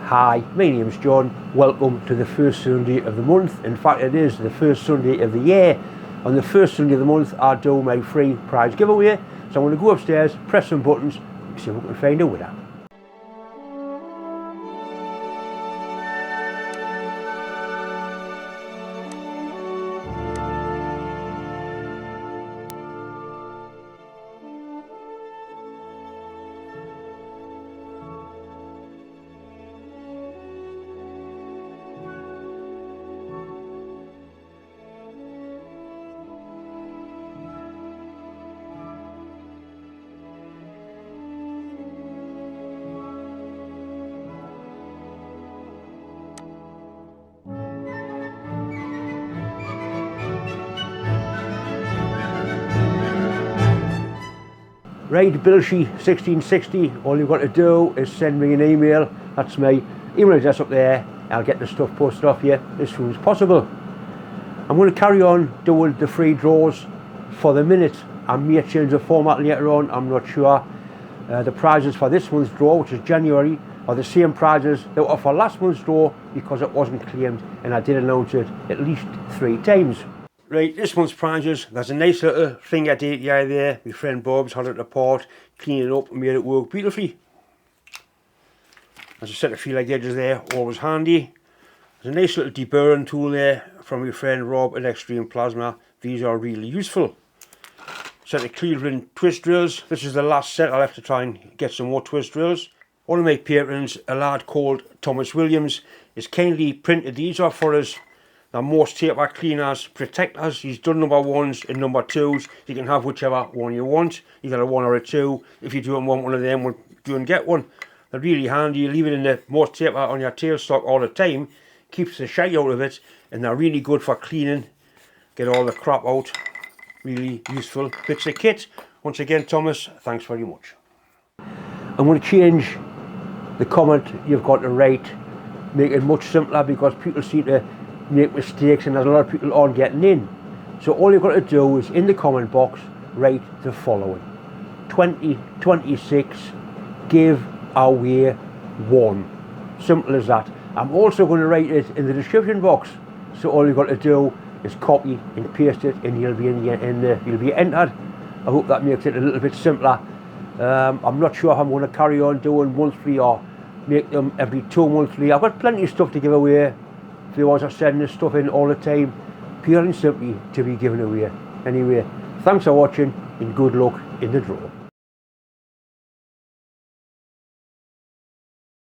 Hi, my name's John. Welcome to the first Sunday of the month. In fact, it is the first Sunday of the year. On the first Sunday of the month, I do my free prize giveaway. So I'm going to go upstairs, press some buttons, and see if we can find a winner. Right, Bilshy 1660, all you've got to do is send me an email. That's my email address up there. I'll get the stuff posted off you as soon as possible. I'm going to carry on doing the free draws for the minute. I may change the format later on, I'm not sure. The prizes for this month's draw, which is January, are the same prizes that were for last month's draw because it wasn't claimed and I did announce it at least 3 times. Right, this month's prizes, there's a nice little thing I did there. My friend Bob's had it apart, cleaned it up and made it work beautifully. As I said, I feel like the edges there, always handy. There's a nice little deburring tool there from my friend Rob at Extreme Plasma. These are really useful. Set of Cleveland twist drills. This is the last set. I'll have to try and get some more twist drills. One of my patrons, a lad called Thomas Williams, has kindly printed these off for us. Now, most taper cleaners protect us. He's done number 1s and number 2s. You can have whichever one you want, either a 1 or a 2. If you don't want one of them, we'll do and get one. They're really handy. You leave it in the most taper on your tailstock all the time. Keeps the shite out of it, and they're really good for cleaning. Get all the crap out. Really useful bits of kit. Once again, Thomas, thanks very much. I'm going to change the comment you've got to write, make it much simpler because people seem to make mistakes and there's a lot of people aren't getting in. So all you've got to do is in the comment box write the following: 2026 give away 1. Simple as that. I'm also going to write it in the description box, so all you've got to do is copy and paste it and you'll be you'll be entered. I hope that makes it a little bit simpler. I'm not sure if I'm going to carry on doing monthly or make them every 2 monthly. I've got plenty of stuff to give away. Viewers are sending this stuff in all the time, pure and simply to be given away. Anyway, thanks for watching and good luck in the draw.